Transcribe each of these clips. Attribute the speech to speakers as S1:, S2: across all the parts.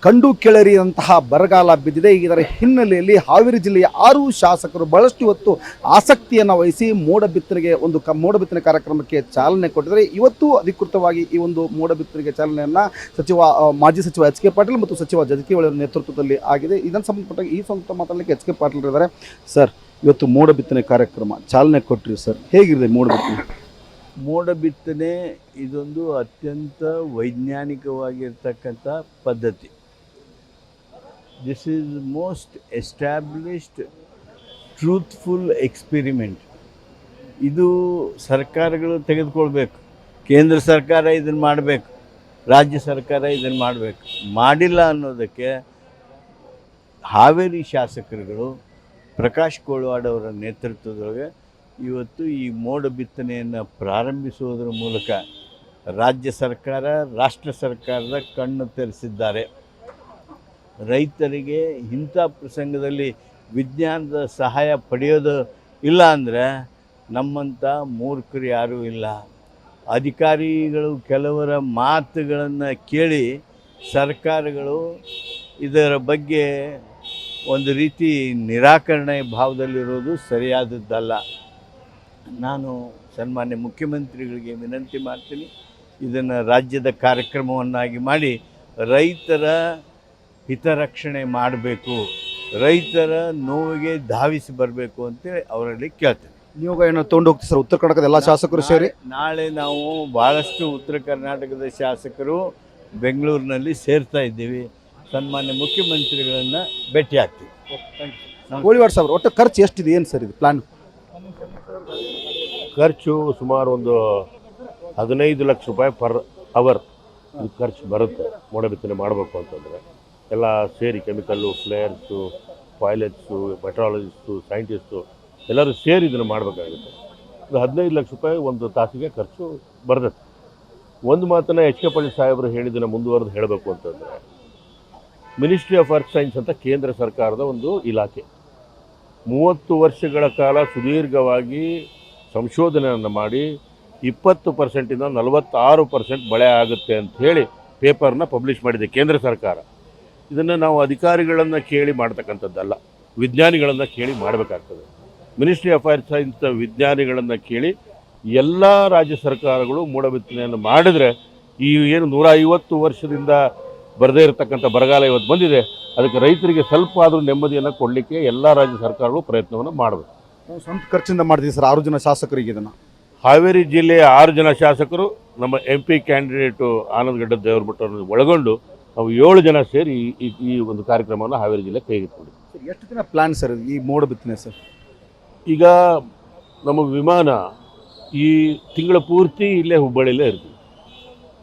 S1: ಕಂಡು ಕೆಳರಿದಂತಹ ಬರಗಾಲ ಬಿದ್ದಿದೆ. ಇದರ ಹಿನ್ನೆಲೆಯಲ್ಲಿ ಹಾವೇರಿ ಜಿಲ್ಲೆಯ 6 ಶಾಸಕರು ಬಹಳಷ್ಟು ಇವತ್ತು ಆಸಕ್ತಿಯನ್ನು ವಹಿಸಿ ಮೋಡ ಬಿತ್ತನೆಗೆ ಮೋಡ ಬಿತ್ತನೆ ಕಾರ್ಯಕ್ರಮಕ್ಕೆ ಚಾಲನೆ ಕೊಟ್ಟಿದ್ದಾರೆ. ಇವತ್ತು ಅಧಿಕೃತವಾಗಿ ಈ ಒಂದು ಮೋಡ ಬಿತ್ತನೆಗೆ ಚಾಲನೆಯನ್ನು ಮಾಜಿ ಸಚಿವ ಎಚ್ ಕೆ ಪಾಟೀಲ್ ಮತ್ತು ಸಚಿವ ಜಾರಕಿಹೊಳಿ ಅವರ ನೇತೃತ್ವದಲ್ಲಿ ಆಗಿದೆ. ಇದನ್ನು ಸಂಬಂಧಪಟ್ಟ ಈ ಸಂಬಂಧ ಮಾತಾಡಲಿಕ್ಕೆ ಎಚ್ ಕೆ ಪಾಟೀಲ್ ಇದ್ದಾರೆ. ಸರ್, ಇವತ್ತು ಮೋಡ ಬಿತ್ತನೆ ಕಾರ್ಯಕ್ರಮ ಚಾಲನೆ ಕೊಟ್ಟರಿ ಸರ್, ಹೇಗಿದೆ ಮೋಡ ಬಿತ್ತನೆ?
S2: ಮೋಡ ಬಿತ್ತನೆ ಇದೊಂದು ಅತ್ಯಂತ ವೈಜ್ಞಾನಿಕವಾಗಿರ್ತಕ್ಕಂಥ ಪದ್ಧತಿ. This is most established truthful experiment. ಇದು ಸರ್ಕಾರಗಳು ತೆಗೆದುಕೊಳ್ಬೇಕು. ಕೇಂದ್ರ ಸರ್ಕಾರ ಇದನ್ನು ಮಾಡಬೇಕು, ರಾಜ್ಯ ಸರ್ಕಾರ ಇದನ್ನು ಮಾಡಬೇಕು. ಮಾಡಿಲ್ಲ ಅನ್ನೋದಕ್ಕೆ ಹಾವೇರಿ ಶಾಸಕರುಗಳು ಪ್ರಕಾಶ್ ಕೋಳವಾಡ್ ಅವರ ನೇತೃತ್ವದೊಳಗೆ ಇವತ್ತು ಈ ಮೋಡ ಬಿತ್ತನೆಯನ್ನು ಪ್ರಾರಂಭಿಸುವುದರ ಮೂಲಕ ರಾಜ್ಯ ಸರ್ಕಾರ, ರಾಷ್ಟ್ರ ಸರ್ಕಾರದ ಕಣ್ಣು ತೆರೆಸಿದ್ದಾರೆ. ರೈತರಿಗೆ ಇಂಥ ಪ್ರಸಂಗದಲ್ಲಿ ವಿಜ್ಞಾನದ ಸಹಾಯ ಪಡೆಯೋದು ಇಲ್ಲ ಅಂದರೆ ನಮ್ಮಂಥ ಮೂರ್ಖರು ಯಾರೂ ಇಲ್ಲ. ಅಧಿಕಾರಿಗಳು ಕೆಲವರ ಮಾತುಗಳನ್ನು ಕೇಳಿ ಸರ್ಕಾರಗಳು ಇದರ ಬಗ್ಗೆ ಒಂದು ರೀತಿ ನಿರಾಕರಣೆ ಭಾವದಲ್ಲಿರೋದು ಸರಿಯಾದದ್ದಲ್ಲ. ನಾನು ಸನ್ಮಾನ್ಯ ಮುಖ್ಯಮಂತ್ರಿಗಳಿಗೆ ವಿನಂತಿ ಮಾಡ್ತೀನಿ, ಇದನ್ನು ರಾಜ್ಯದ ಕಾರ್ಯಕ್ರಮವನ್ನಾಗಿ ಮಾಡಿ ರೈತರ ಹಿತರಕ್ಷಣೆ ಮಾಡಬೇಕು, ರೈತರ ನೋವಿಗೆ ಧಾವಿಸಿ ಬರಬೇಕು ಅಂತೇಳಿ ಅವರಲ್ಲಿ ಕೇಳ್ತೇನೆ.
S1: ನೀವು ಏನು ತೊಗೊಂಡು ಹೋಗ್ತೀವಿ ಸರ್ ಉತ್ತರ ಕರ್ನಾಟಕದ ಎಲ್ಲ ಶಾಸಕರು ಸೇರಿ?
S2: ನಾಳೆ ನಾವು ಭಾಳಷ್ಟು ಉತ್ತರ ಕರ್ನಾಟಕದ ಶಾಸಕರು ಬೆಂಗಳೂರಿನಲ್ಲಿ ಸೇರ್ತಾ ಇದ್ದೀವಿ. ಸನ್ಮಾನ್ಯ ಮುಖ್ಯಮಂತ್ರಿಗಳನ್ನು ಭೇಟಿ ಆಗ್ತೀವಿ.
S1: ಕೋಳಿವಾಡ್ ಸಾಹೇಬ್ರು, ಒಟ್ಟು ಖರ್ಚು ಎಷ್ಟಿದೆ, ಏನು ಸರ್ ಇದು ಪ್ಲಾನ್?
S3: ಖರ್ಚು ಸುಮಾರು ಒಂದು 15 ಲಕ್ಷ ರೂಪಾಯಿ ಪರ್ ಅವರ್ ಖರ್ಚು ಬರುತ್ತೆ ಮೋಡ ಬಿತ್ತನೆ ಮಾಡಬೇಕು ಅಂತಂದರೆ. ಎಲ್ಲ ಸೇರಿ ಕೆಮಿಕಲ್ಲು, ಫ್ಲೇಯರ್ಸು, ಪೈಲಟ್ಸು, ಮೆಟ್ರಾಲಜಿಸ್ಟು, ಸೈಂಟಿಸ್ಟು ಎಲ್ಲರೂ ಸೇರಿ ಇದನ್ನು ಮಾಡಬೇಕಾಗುತ್ತೆ. ಇದು 15 ಲಕ್ಷ ರೂಪಾಯಿ ಒಂದು ತಾಸಿಗೆ ಖರ್ಚು ಬರ್ತದೆ. ಒಂದು ಮಾತನ್ನು ಎಚ್ ಕೆ ಪಾಟೀಲ್ ಸಾಹೇಬರು ಹೇಳಿದ್ದನ್ನು ಮುಂದುವರೆದು ಹೇಳಬೇಕು ಅಂತಂದರೆ, ಮಿನಿಸ್ಟ್ರಿ ಆಫ್ ಅರ್ತ್ ಸೈನ್ಸ್ ಅಂತ ಕೇಂದ್ರ ಸರ್ಕಾರದ ಒಂದು ಇಲಾಖೆ 30 ವರ್ಷಗಳ ಕಾಲ ಸುದೀರ್ಘವಾಗಿ ಸಂಶೋಧನೆಯನ್ನು ಮಾಡಿ 20% 46% ಮಳೆ ಆಗುತ್ತೆ ಅಂತ ಹೇಳಿ ಪೇಪರ್ನ ಪಬ್ಲಿಷ್ ಮಾಡಿದೆ ಕೇಂದ್ರ ಸರ್ಕಾರ. ಇದನ್ನು ನಾವು ಅಧಿಕಾರಿಗಳನ್ನು ಕೇಳಿ ಮಾಡ್ತಕ್ಕಂಥದ್ದಲ್ಲ, ವಿಜ್ಞಾನಿಗಳನ್ನು ಕೇಳಿ ಮಾಡಬೇಕಾಗ್ತದೆ. ಮಿನಿಸ್ಟ್ರಿ ಆಫ್ ಅರ್ತ್ ಸೈನ್ಸ್ ವಿಜ್ಞಾನಿಗಳನ್ನು ಕೇಳಿ ಎಲ್ಲ ರಾಜ್ಯ ಸರ್ಕಾರಗಳು ಮೋಡ ಬಿತ್ತನೆಯನ್ನು ಮಾಡಿದರೆ ಈ ಏನು 150 ವರ್ಷದಿಂದ ಬರದೇ ಇರತಕ್ಕಂಥ ಬರಗಾಲ ಇವತ್ತು ಬಂದಿದೆ, ಅದಕ್ಕೆ ರೈತರಿಗೆ ಸ್ವಲ್ಪ ಆದರೂ ನೆಮ್ಮದಿಯನ್ನು ಕೊಡಲಿಕ್ಕೆ ಎಲ್ಲ ರಾಜ್ಯ ಸರ್ಕಾರಗಳು ಪ್ರಯತ್ನವನ್ನು ಮಾಡಬೇಕು.
S1: ಸ್ವಂತ ಖರ್ಚಿಂದ ಮಾಡ್ತೀವಿ ಸರ್ 6 ಜನ ಶಾಸಕರಿಗೆ ಇದನ್ನು.
S3: ಹಾವೇರಿ ಜಿಲ್ಲೆಯ 6 ಜನ ಶಾಸಕರು, ನಮ್ಮ MP ಕ್ಯಾಂಡಿಡೇಟು ಆನಂದಗಡ್ಡ ದೇವರಮಠವನ್ನು ಒಳಗೊಂಡು ನಾವು 7 ಜನ ಸೇರಿ ಈ ಒಂದು ಕಾರ್ಯಕ್ರಮವನ್ನು ಹಾವೇರಿ ಜಿಲ್ಲೆ ಕೈಗೆತ್ತಿಕೊಂಡಿದ್ದೀವಿ.
S1: ಎಷ್ಟು ದಿನ ಪ್ಲಾನ್ ಸರ್ ಈ ಮೋಡ ಬಿತ್ತನೆ ಸರ್?
S3: ಈಗ ನಮ್ಮ ವಿಮಾನ ಈ ತಿಂಗಳ ಪೂರ್ತಿ ಇಲ್ಲೇ ಹುಬ್ಬಳ್ಳಿಯಲ್ಲೇ ಇರ್ತೀವಿ.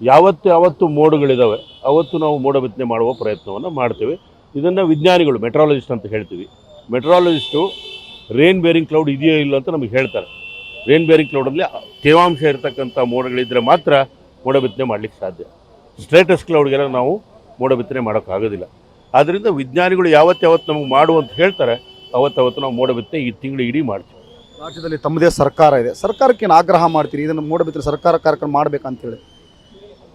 S3: ಯಾವತ್ತು ಮೋಡಗಳಿದ್ದಾವೆ ಅವತ್ತು ನಾವು ಮೋಡ ಬಿತ್ತನೆ ಮಾಡುವ ಪ್ರಯತ್ನವನ್ನು ಮಾಡ್ತೇವೆ. ಇದನ್ನು ವಿಜ್ಞಾನಿಗಳು, ಮೆಟ್ರಾಲಜಿಸ್ಟ್ ಅಂತ ಹೇಳ್ತೀವಿ, ಮೆಟ್ರಾಲಜಿಸ್ಟು ರೇನ್ ಬೇರಿಂಗ್ ಕ್ಲೌಡ್ ಇದೆಯೋ ಇಲ್ಲ ಅಂತ ನಮಗೆ ಹೇಳ್ತಾರೆ. ರೇನ್ ಬೇರಿಂಗ್ ಕ್ಲೌಡಲ್ಲಿ ತೇವಾಂಶ ಇರತಕ್ಕಂಥ ಮೋಡಗಳಿದ್ದರೆ ಮಾತ್ರ ಮೋಡ ಬಿತ್ತನೆ ಮಾಡಲಿಕ್ಕೆ ಸಾಧ್ಯ. ಸ್ಟ್ರೇಟಸ್ ಕ್ಲೌಡ್ಗೆಲ್ಲ ನಾವು ಮೋಡ ಬಿತ್ತನೆ ಮಾಡೋಕ್ಕಾಗೋದಿಲ್ಲ. ಆದ್ದರಿಂದ ವಿಜ್ಞಾನಿಗಳು ಯಾವತ್ತು ನಮಗೆ ಮಾಡು ಅಂತ ಹೇಳ್ತಾರೆ ಅವತ್ತು ನಾವು ಮೋಡ ಬಿತ್ತನೆ ಈ ತಿಂಗಳು ಇಡೀ ಮಾಡ್ತೀವಿ.
S1: ರಾಜ್ಯದಲ್ಲಿ ತಮ್ಮದೇ ಸರ್ಕಾರ ಇದೆ, ಸರ್ಕಾರಕ್ಕೆ ಏನು ಆಗ್ರಹ ಮಾಡ್ತೀರಿ ಇದನ್ನು ಮೋಡ ಬಿತ್ತನೆ ಸರ್ಕಾರ ಕಾರ್ಯಕ್ರಮ ಮಾಡಬೇಕಂತೇಳಿ?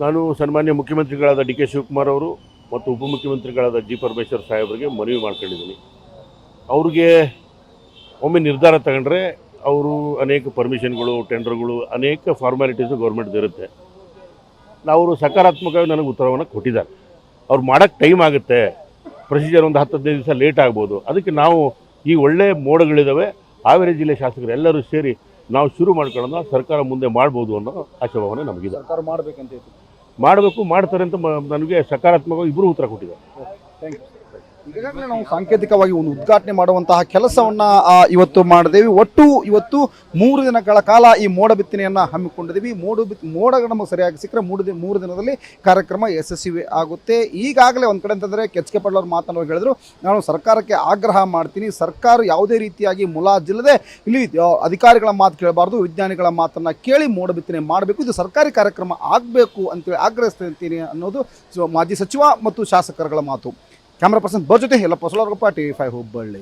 S3: ನಾನು ಸನ್ಮಾನ್ಯ ಮುಖ್ಯಮಂತ್ರಿಗಳಾದ ಡಿ ಕೆ ಶಿವಕುಮಾರ್ ಅವರು ಮತ್ತು ಉಪಮುಖ್ಯಮಂತ್ರಿಗಳಾದ ಜಿ ಪರಮೇಶ್ವರ್ ಸಾಹೇಬರಿಗೆ ಮನವಿ ಮಾಡ್ಕೊಂಡಿದ್ದೀನಿ. ಅವ್ರಿಗೆ ಒಮ್ಮೆ ನಿರ್ಧಾರ ತಗೊಂಡ್ರೆ ಅವರು ಅನೇಕ ಪರ್ಮಿಷನ್ಗಳು, ಟೆಂಡರ್ಗಳು, ಅನೇಕ ಫಾರ್ಮ್ಯಾಲಿಟೀಸು ಗೌರ್ಮೆಂಟ್ದು ಇರುತ್ತೆ. ಅವರು ಸಕಾರಾತ್ಮಕವಾಗಿ ನನಗೆ ಉತ್ತರವನ್ನು ಕೊಟ್ಟಿದ್ದಾರೆ. ಅವ್ರು ಮಾಡೋಕ್ಕೆ ಟೈಮ್ ಆಗುತ್ತೆ, ಪ್ರೊಸೀಜರ್ ಒಂದು 10-15 ದಿವಸ ಲೇಟ್ ಆಗ್ಬೋದು. ಅದಕ್ಕೆ ನಾವು ಈ ಒಳ್ಳೆಯ ಮೋಡಗಳಿದ್ದಾವೆ, ಹಾವೇರಿ ಜಿಲ್ಲೆ ಶಾಸಕರು ಎಲ್ಲರೂ ಸೇರಿ ನಾವು ಶುರು ಮಾಡ್ಕೊಳ್ಳೋಣ, ಸರ್ಕಾರ ಮುಂದೆ ಮಾಡ್ಬೋದು ಅನ್ನೋ ಆಶಾಭಾವನೆ ನಮಗಿದೆ.
S1: ಸರ್ಕಾರ ಮಾಡಬೇಕಂತ
S3: ಮಾಡ್ತಾರೆ ಅಂತ ನನಗೆ ಸಕಾರಾತ್ಮಕವಾಗಿ ಇಬ್ಬರು ಉತ್ತರ ಕೊಟ್ಟಿದ್ದಾರೆ.
S1: Thank you. ಈಗಾಗಲೇ ನಾವು ಸಾಂಕೇತಿಕವಾಗಿ ಒಂದು ಉದ್ಘಾಟನೆ ಮಾಡುವಂತಹ ಕೆಲಸವನ್ನು ಇವತ್ತು ಮಾಡಿದೇವೆ. ಒಟ್ಟು ಇವತ್ತು 3 ದಿನಗಳ ಕಾಲ ಈ ಮೋಡ ಬಿತ್ತನೆಯನ್ನು ಹಮ್ಮಿಕೊಂಡಿದ್ದೀವಿ. ಮೋಡಗಳು ನಮಗೆ ಸರಿಯಾಗಿ ಸಿಕ್ಕರೆ 3 ದಿನದಲ್ಲಿ ಕಾರ್ಯಕ್ರಮ ಯಶಸ್ವಿ ಆಗುತ್ತೆ. ಈಗಾಗಲೇ ಒಂದು ಕಡೆ ಅಂತಂದರೆ ಎಚ್ ಕೆ ಪಾಟೀಲ್ ಅವರು ಮಾತನಾಡಿ ಹೇಳಿದ್ರು, ನಾನು ಸರ್ಕಾರಕ್ಕೆ ಆಗ್ರಹ ಮಾಡ್ತೀನಿ, ಸರ್ಕಾರ ಯಾವುದೇ ರೀತಿಯಾಗಿ ಮುಲಾಜಿಲ್ಲದೆ ಇಲ್ಲಿ ಅಧಿಕಾರಿಗಳ ಮಾತು ಕೇಳಬಾರ್ದು, ವಿಜ್ಞಾನಿಗಳ ಮಾತನ್ನು ಕೇಳಿ ಮೋಡ ಬಿತ್ತನೆ ಮಾಡಬೇಕು, ಇದು ಸರ್ಕಾರಿ ಕಾರ್ಯಕ್ರಮ ಆಗಬೇಕು ಅಂತೇಳಿ ಆಗ್ರಹಿಸ್ತೀನಿ ಅನ್ನೋದು ಮಾಜಿ ಸಚಿವ ಮತ್ತು ಶಾಸಕರುಗಳ ಮಾತು. ಕ್ಯಾಮ್ರಾ ಪರ್ಸನ್ ಜೊತೆ ಎಲ್ಲ ಪಸಲರ್ಗಪ್ಪ, TV5 ಹುಬ್ಬಳ್ಳಿ.